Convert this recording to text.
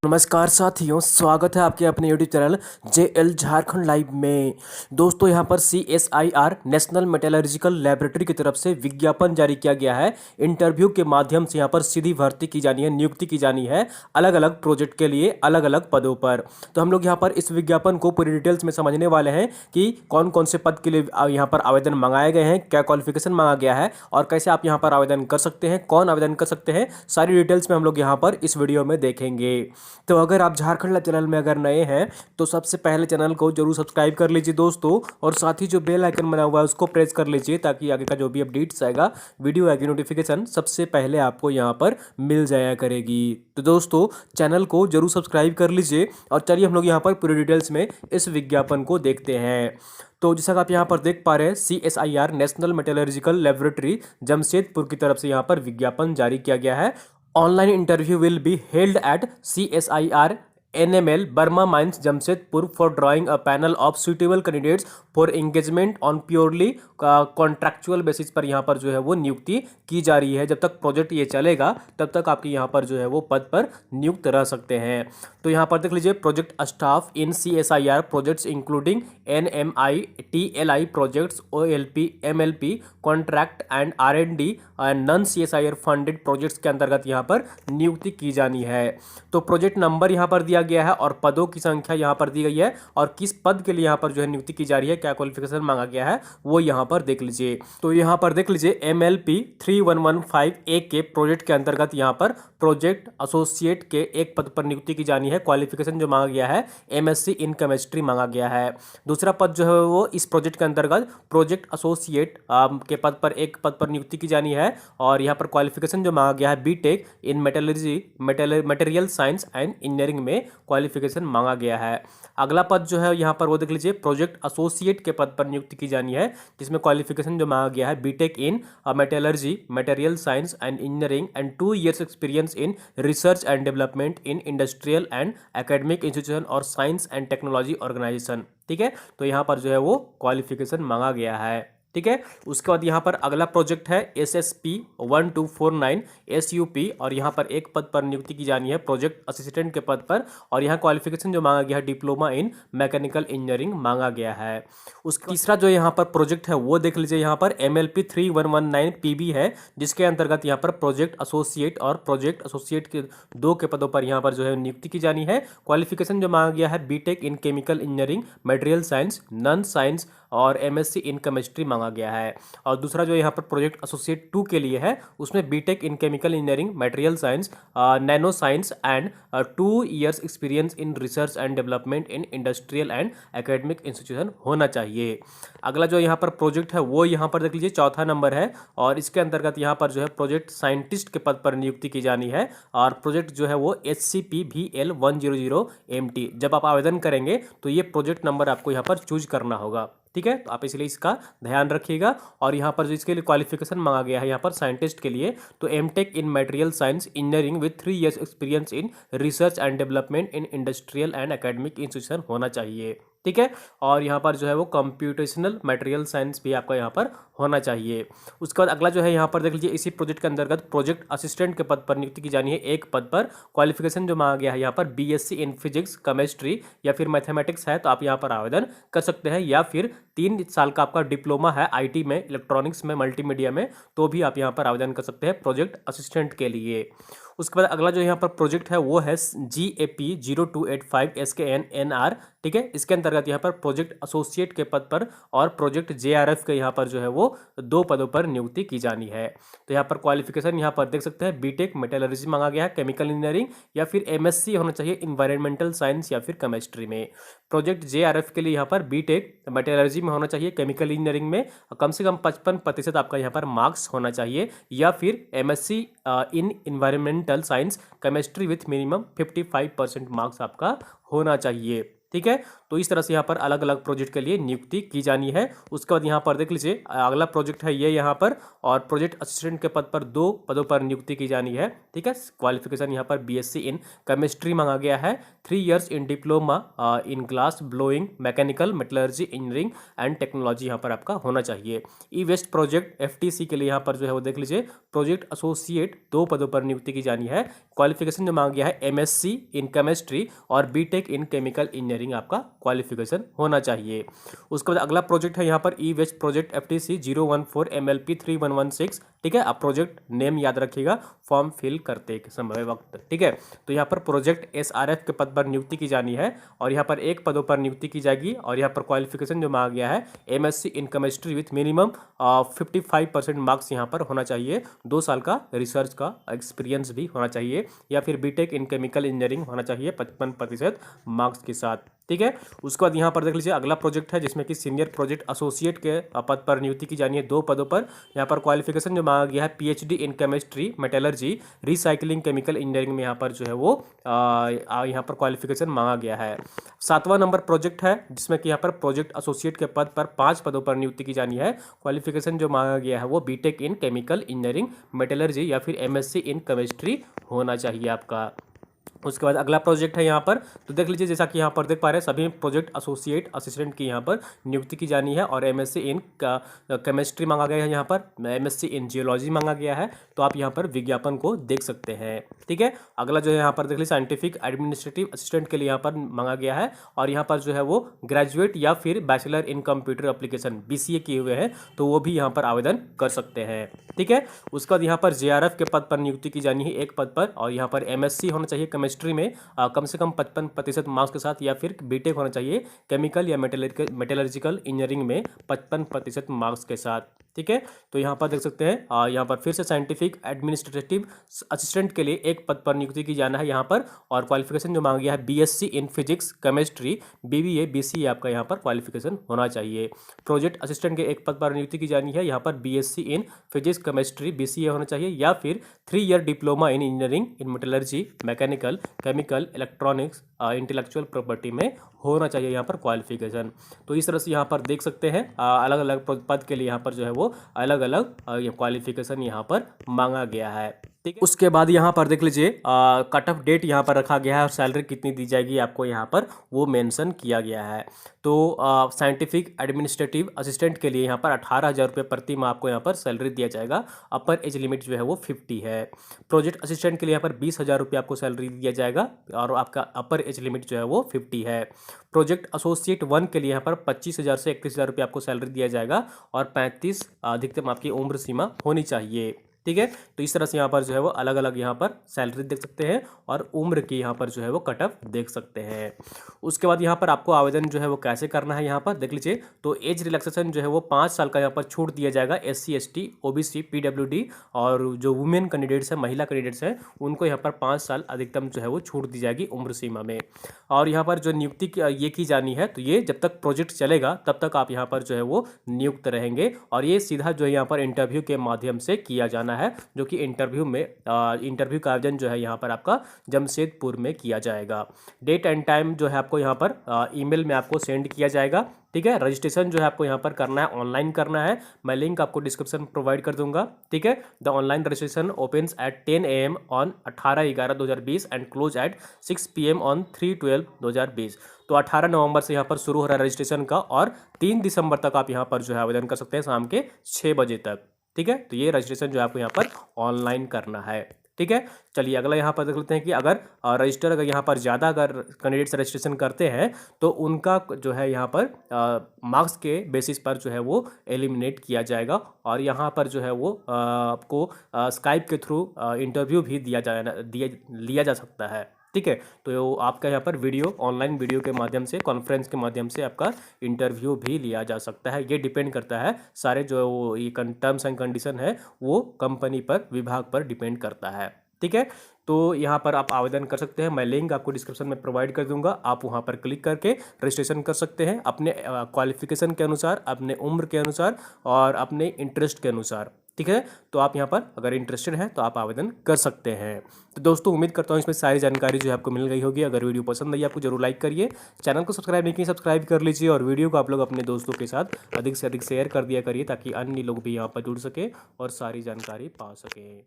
नमस्कार साथियों, स्वागत है आपके अपने YouTube channel JL Jharkhand live में। दोस्तों यहां पर CSIR नेशनल मेटलर्जिकल लैबोरेटरी की तरफ से विज्ञापन जारी किया गया है। इंटरव्यू के माध्यम से यहां पर सीधी भर्ती की जानी है, नियुक्ति की जानी है अलग अलग प्रोजेक्ट के लिए अलग अलग पदों पर। तो हम लोग यहाँ पर इस विज्ञापन को पूरी डिटेल्स में समझने वाले हैं कि कौन कौन से पद के लिए यहाँ पर आवेदन मंगाए गए हैं, क्या क्वालिफिकेशन मांगा गया है और कैसे आप यहाँ पर आवेदन कर सकते हैं, कौन आवेदन कर सकते हैं, सारी डिटेल्स में हम लोग यहाँ पर इस वीडियो में देखेंगे। तो अगर आप झारखंड लाइव चैनल में अगर नए हैं तो सबसे पहले चैनल को जरूर सब्सक्राइब कर लीजिए दोस्तों, और साथ ही जो बेल आइकन बना हुआ है उसको प्रेस कर लीजिए ताकि आगे का जो भी अपडेट्स आएगा, वीडियो आएगी, नोटिफिकेशन सबसे पहले आपको यहाँ पर मिल जाया करेगी। तो दोस्तों चैनल को जरूर सब्सक्राइब कर लीजिए और चलिए हम लोग यहाँ पर पूरी डिटेल्स में इस विज्ञापन को देखते हैं। तो जैसा कि आप यहाँ पर देख पा रहे हैं, CSIR national metallurgical laboratory Jamshedpur की तरफ से यहाँ पर विज्ञापन जारी किया गया है। Online interview will be held at CSIR NML Burma Mines Jamshedpur for drawing a panel of suitable candidates for engagement on purely contractual basis पर यहाँ पर जो है वो नियुक्ति की जा रही है। जब तक प्रोजेक्ट ये चलेगा तब तक आपके यहाँ पर जो है वो पद पर नियुक्त रह सकते हैं। तो यहाँ पर देख लीजिए, project staff in CSIR projects including NMI TLI projects OLP MLP contract and R&D non CSIR funded projects के अंतर्गत यहाँ पर नियुक्ति की जानी है। तो प्रोजेक्ट नंबर यहाँ पर दिया गया है और पदों की संख्या यहाँ पर दी गई है और किस पद के लिए यहाँ पर जो है नियुक्ति की जा रही है, क्या क्वालिफिकेशन मांगा गया है वो यहाँ पर देख लीजिए। तो यहाँ पर देख लीजिए MLP 3115A के प्रोजेक्ट के अंतर्गत यहाँ पर प्रोजेक्ट एसोसिएट के एक पद पर नियुक्ति की जानी है। क्वालिफिकेशन जो मांगा गया है MSc इन केमिस्ट्री मांगा गया है। दूसरा पद जो है वो इस प्रोजेक्ट के अंतर्गत प्रोजेक्ट एसोसिएट के पद पर एक पद पर नियुक्ति की जानी है और यहाँ पर क्वालिफिकेशन जो मांगा गया है BTech in metallurgy material science and engineering में क्वालिफिकेशन मांगा गया है। अगला पद जो है यहाँ पर वो देख लीजिए, प्रोजेक्ट एसोसिएट के पद पर नियुक्ति की जानी है जिसमें क्वालिफिकेशन जो मांगा गया है BTech in metallurgy material science and engineering and 2 years experience in research and development in industrial and academic institution और साइंस एंड टेक्नोलॉजी ऑर्गेनाइजेशन। ठीक है, तो यहाँ पर जो है वो क्वालिफिकेशन मांगा गया है। ठीक है, उसके बाद यहाँ पर अगला प्रोजेक्ट है SSP 1249 SUP और यहाँ पर एक पद पर नियुक्ति की जानी है प्रोजेक्ट असिस्टेंट के पद पर और यहाँ क्वालिफिकेशन जो मांगा गया है डिप्लोमा इन मैकेनिकल इंजीनियरिंग मांगा गया है। उसका तीसरा जो यहाँ पर प्रोजेक्ट है वो देख लीजिए, यहाँ पर MLP 3119 PB है जिसके अंतर्गत यहाँ पर प्रोजेक्ट एसोसिएट और प्रोजेक्ट एसोसिएट के 2 के पदों पर यहाँ पर जो है नियुक्ति की जानी है। क्वालिफिकेशन जो मांगा गया है BTech इन chemical engineering material science non science और MSc इन केमिस्ट्री मांगा गया है। और दूसरा जो यहाँ पर प्रोजेक्ट एसोसिएट 2 के लिए है उसमें BTech in chemical engineering material science nano science and 2 years experience in research and development in industrial and academic institution होना चाहिए। अगला जो यहाँ पर प्रोजेक्ट है वो यहाँ पर देख लीजिए, चौथा नंबर है और इसके अंतर्गत यहाँ पर जो है प्रोजेक्ट साइंटिस्ट के पद पर नियुक्ति की जानी है और प्रोजेक्ट जो है वो SCP VL 100 MT। जब आप आवेदन करेंगे तो ये प्रोजेक्ट नंबर आपको यहाँ पर चूज करना होगा। ठीक है, तो आप इसलिए इसका ध्यान रखिएगा। और यहाँ पर जो इसके लिए क्वालिफिकेशन मांगा गया है यहाँ पर साइंटिस्ट के लिए, तो MTech in material science engineering with 3 years experience in research and development in industrial and academic institution होना चाहिए। ठीक है, और यहाँ पर जो है वो कंप्यूटेशनल मटेरियल साइंस भी आपका यहाँ पर होना चाहिए। उसके बाद अगला जो है यहाँ पर देख लीजिए, इसी प्रोजेक्ट के अंतर्गत प्रोजेक्ट असिस्टेंट के पद पर नियुक्ति की जानी है एक पद पर। क्वालिफिकेशन जो मांगा गया है यहाँ पर BSc इन फिजिक्स केमिस्ट्री या फिर मैथमेटिक्स है तो आप यहाँ पर आवेदन कर सकते हैं, या फिर 3 साल का आपका डिप्लोमा है IT में, इलेक्ट्रॉनिक्स में, मल्टीमीडिया में, तो भी आप यहाँ पर आवेदन कर सकते हैं प्रोजेक्ट असिस्टेंट के लिए। उसके बाद अगला जो यहाँ पर प्रोजेक्ट है वो है GAP 0285 SKN NR। ठीक है, इसके अंतर्गत यहाँ पर प्रोजेक्ट एसोसिएट के पद पर और प्रोजेक्ट JRF के यहाँ पर जो है वो 2 पदों पर नियुक्ति की जानी है। तो यहाँ पर क्वालिफिकेशन यहाँ पर देख सकते हैं BTech मेटलर्जी मांगा गया है केमिकल इंजीनियरिंग या फिर MSc होना चाहिए इन्वायरमेंटल साइंस या फिर केमिस्ट्री में। प्रोजेक्ट JRF के लिए यहाँ पर BTech मेटलर्जी में होना चाहिए केमिकल इंजीनियरिंग में कम से कम 55% आपका यहाँ पर मार्क्स होना चाहिए, या फिर MSc in environmental science chemistry with minimum 55% marks आपका होना चाहिए। ठीक है। तो इस तरह से यहाँ पर अलग अलग प्रोजेक्ट के लिए नियुक्ति की जानी है। उसके बाद यहाँ पर देख लीजिए अगला प्रोजेक्ट है ये यहाँ पर, और प्रोजेक्ट असिस्टेंट के पद पर 2 पदों पर नियुक्ति की जानी है। ठीक है। क्वालिफिकेशन यहाँ पर बीएससी इन केमिस्ट्री मांगा गया है, 3 years in diploma in glass blowing mechanical metallurgy engineering and technology यहाँ पर आपका होना चाहिए। ई वेस्ट प्रोजेक्ट एफटीसी के लिए यहाँ पर जो है वो देख लीजिए प्रोजेक्ट एसोसिएट 2 पदों पर नियुक्ति की जानी है। क्वालिफिकेशन जो मांगा गया है एमएससी इन केमिस्ट्री और बीटेक इन केमिकल इंजीनियरिंग आपका क्वालिफिकेशन होना चाहिए। उसके बाद अगला प्रोजेक्ट है यहाँ पर ई वेस्ट प्रोजेक्ट एफटीसी 014 MLP 3116। ठीक है। आप प्रोजेक्ट नेम याद रखिएगा फॉर्म फिल करते समय वक्त। ठीक है। तो यहाँ पर प्रोजेक्ट एसआरएफ के पद पर नियुक्ति की जानी है और यहाँ पर 1 पदों पर नियुक्ति की जाएगी। और यहाँ पर क्वालिफिकेशन जो मांगा गया है MSc in chemistry with minimum 55% marks यहाँ पर होना चाहिए। 2 साल का रिसर्च का एक्सपीरियंस भी होना चाहिए, या फिर बीटेक इन केमिकल इंजीनियरिंग होना चाहिए 55% मार्क्स के साथ। ठीक है। उसके बाद यहाँ पर देख लीजिए अगला प्रोजेक्ट है जिसमें कि सीनियर प्रोजेक्ट एसोसिएट के पद पर नियुक्ति की जानी है 2 पदों पर। यहाँ पर क्वालिफिकेशन जो मांगा गया है PhD in chemistry metallurgy recycling chemical engineering में यहाँ पर जो है वो यहाँ पर क्वालिफिकेशन मांगा गया है। 7वां नंबर प्रोजेक्ट है जिसमें कि यहाँ पर प्रोजेक्ट एसोसिएट के पद पर 5 पदों पर नियुक्ति की जानी है। क्वालिफिकेशन जो मांगा गया है वो B Tech in chemical engineering metallurgy या फिर एमएससी इन केमिस्ट्री होना चाहिए आपका। उसके बाद अगला प्रोजेक्ट है यहाँ पर, तो देख लीजिए जैसा कि यहाँ पर देख पा रहे हैं सभी प्रोजेक्ट एसोसिएट असिस्टेंट की यहाँ पर नियुक्ति की जानी है। और एमएससी इन केमिस्ट्री मांगा गया है, यहाँ पर एमएससी इन जियोलॉजी मांगा गया है। तो आप यहाँ पर विज्ञापन को देख सकते हैं। ठीक है। अगला जो है यहाँ पर देख लीजिए साइंटिफिक एडमिनिस्ट्रेटिव असिस्टेंट के लिए यहाँ पर मांगा गया है, और यहाँ पर जो है वो ग्रेजुएट या फिर bachelor in computer application BCA किए हुए हैं तो वो भी यहाँ पर आवेदन कर सकते हैं। ठीक है। उसके बाद यहाँ पर JRF के पद पर नियुक्ति की जानी है 1 पद पर, और यहाँ पर एमएससी होना चाहिए केमिस्ट्री में कम से कम 55% मार्क्स के साथ, या फिर बीटेक होना चाहिए केमिकल या मेटलर्जिकल इंजीनियरिंग में 55% मार्क्स के साथ। ठीक है। तो यहाँ पर देख सकते हैं यहाँ पर फिर से साइंटिफिक एडमिनिस्ट्रेटिव असिस्टेंट के लिए 1 पद पर नियुक्ति की जाना है यहाँ पर, और क्वालिफिकेशन जो मांगा गया है BSc in physics chemistry BBA BCA आपका यहाँ पर क्वालिफिकेशन होना चाहिए। प्रोजेक्ट असिस्टेंट के 1 पद पर नियुक्ति की जानी है, यहाँ पर BSc in physics chemistry BCA होना चाहिए, या फिर 3 year diploma in engineering in metallurgy mechanical chemical electronics intellectual property में होना चाहिए यहाँ पर क्वालिफिकेशन। तो इस तरह से यहाँ पर देख सकते हैं अलग अलग पद के लिए यहाँ पर जो है वो अलग अलग क्वालिफिकेशन यहाँ पर मांगा गया है। ठीक है। उसके बाद यहाँ पर देख लीजिए कट ऑफ डेट यहाँ पर रखा गया है और सैलरी कितनी दी जाएगी आपको यहाँ पर वो मेंशन किया गया है। तो साइंटिफिक एडमिनिस्ट्रेटिव असिस्टेंट के लिए यहाँ पर 18,000 रुपये प्रति माह आपको यहाँ पर सैलरी दिया जाएगा। अपर एज लिमिट जो है वो 50 है। प्रोजेक्ट असिस्टेंट के लिए यहाँ पर 20,000 रुपये आपको सैलरी दिया जाएगा और आपका अपर एज लिमिट जो है वो 50 है। प्रोजेक्ट एसोसिएट 1 के लिए यहाँ पर 25,000 से 31,000 रुपये आपको सैलरी दिया जाएगा और 35 अधिकतम आपकी उम्र सीमा होनी चाहिए। ठीक है। तो इस तरह से यहाँ पर जो है वो अलग अलग यहाँ पर सैलरी देख सकते हैं और उम्र की यहाँ पर जो है वो कट ऑफ देख सकते हैं। उसके बाद यहाँ पर आपको आवेदन जो है वो कैसे करना है यहाँ पर देख लीजिए। तो एज रिलैक्सेशन जो है वो 5 साल का यहाँ पर छूट दिया जाएगा SC ST OBC PWD, और जो वुमेन कैंडिडेट्स हैं महिला कैंडिडेट्स हैं उनको यहाँ पर 5 साल अधिकतम जो है वो छूट दी जाएगी उम्र सीमा में। और यहाँ पर जो नियुक्ति ये की जानी है तो ये जब तक प्रोजेक्ट चलेगा तब तक आप यहाँ पर जो है वो नियुक्त रहेंगे, और ये सीधा जो है यहाँ पर इंटरव्यू के माध्यम से किया जाना है, जो कि इंटरव्यू का आयोजन जो है यहाँ पर आपका जमशेदपुर में किया जाएगा। डेट एंड टाइम जो है आपको यहाँ पर ईमेल में आपको सेंड किया जाएगा। ठीक है। रजिस्ट्रेशन जो है आपको यहाँ पर करना है, ऑनलाइन करना है। मैं लिंक आपको डिस्क्रिप्शन में प्रोवाइड कर दूंगा। ठीक है। The online registration opens eight 10 AM on 18/11/2020 and close eight 6 PM on 3/12/2020। तो 18 नवंबर से यहाँ पर शुरू हो रहा है रजिस्ट्रेशन का, और 3 दिसंबर तक आप यहाँ पर जो है आवेदन कर सकते हैं शाम के 6 बजे तक। ठीक है। तो ये रजिस्ट्रेशन जो है आपको यहाँ पर ऑनलाइन करना है। ठीक है। चलिए अगला यहाँ पर देख लेते हैं कि अगर अगर यहाँ पर ज़्यादा अगर कैंडिडेट्स रजिस्ट्रेशन करते हैं तो उनका जो है यहाँ पर मार्क्स के बेसिस पर जो है वो एलिमिनेट किया जाएगा, और यहाँ पर जो है वो आपको स्काइप के थ्रू इंटरव्यू भी लिया जा सकता है। ठीक है। तो आपका यहाँ पर ऑनलाइन वीडियो के माध्यम से कॉन्फ्रेंस के माध्यम से आपका इंटरव्यू भी लिया जा सकता है। ये डिपेंड करता है सारे जो ये टर्म्स एंड कंडीशन है वो कंपनी पर विभाग पर डिपेंड करता है। ठीक है। तो यहाँ पर आप आवेदन कर सकते हैं। मैं लिंक आपको डिस्क्रिप्शन में प्रोवाइड कर दूंगा, आप वहाँ पर क्लिक करके रजिस्ट्रेशन कर सकते हैं अपने क्वालिफिकेशन के अनुसार, अपने उम्र के अनुसार और अपने इंटरेस्ट के अनुसार। ठीक है। तो आप यहाँ पर अगर इंटरेस्टेड हैं तो आप आवेदन कर सकते हैं। तो दोस्तों उम्मीद करता हूँ इसमें सारी जानकारी जो है आपको मिल गई होगी। अगर वीडियो पसंद आई आपको जरूर लाइक करिए, चैनल को सब्सक्राइब नहीं किए सब्सक्राइब कर लीजिए और वीडियो को आप लोग अपने दोस्तों के साथ अधिक से अधिक शेयर कर दिया करिए ताकि अन्य लोग भी यहाँ पर जुड़ सके और सारी जानकारी पा सकें।